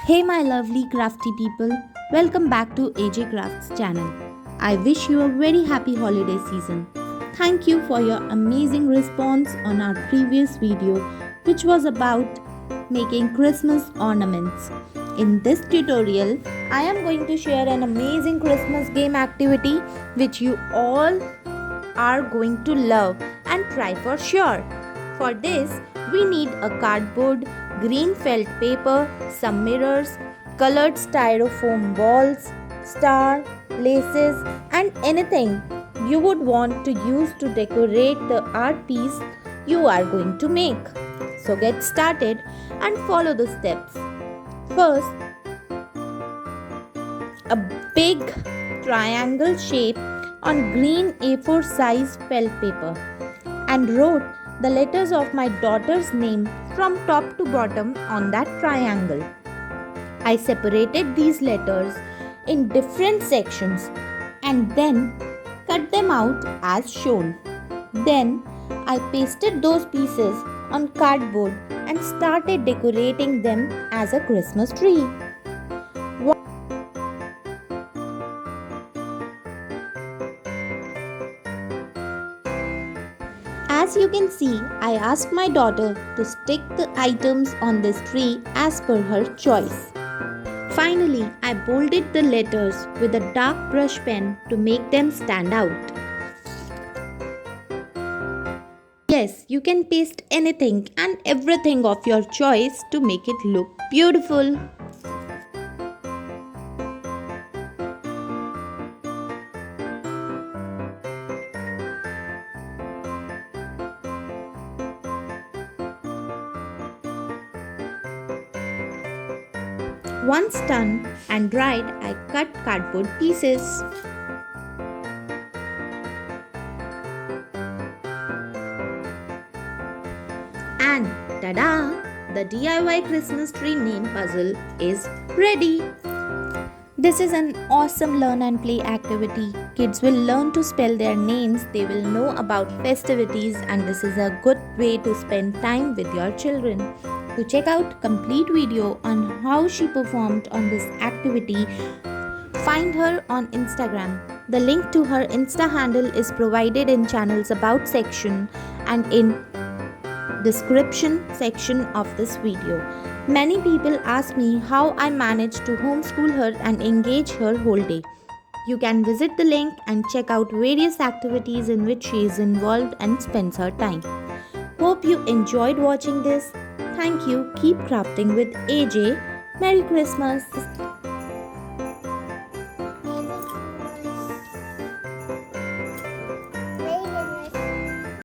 Hey my lovely crafty people, welcome back to AJ Crafts channel. I wish you a very happy holiday season. Thank you for your amazing response on our previous video which was about making Christmas ornaments. In this tutorial, I am going to share an amazing Christmas game activity which you all are going to love and try for sure. For this, we need a cardboard, green felt paper, some mirrors, colored styrofoam balls, star, laces and anything you would want to use to decorate the art piece you are going to make. So get started and follow the steps. First, a big triangle shape on green A4 size felt paper and wrote the letters of my daughter's name from top to bottom on that triangle. I separated these letters in different sections and then cut them out as shown. Then I pasted those pieces on cardboard and started decorating them as a Christmas tree. As you can see, I asked my daughter to stick the items on this tree as per her choice. Finally, I bolded the letters with a dark brush pen to make them stand out. Yes, you can paste anything and everything of your choice to make it look beautiful. Once done and dried, I cut cardboard pieces. And tada! The DIY Christmas tree name puzzle is ready. This is an awesome learn and play activity. Kids will learn to spell their names, they will know about festivities, and this is a good way to spend time with your children. To check out complete video on how she performed on this activity, find her on Instagram. The link to her Insta handle is provided in channel's about section and in description section of this video. Many people ask me how I managed to homeschool her and engage her whole day. You can visit the link and check out various activities in which she is involved and spends her time. Hope you enjoyed watching this. Thank you. Keep crafting with AJ. Merry Christmas.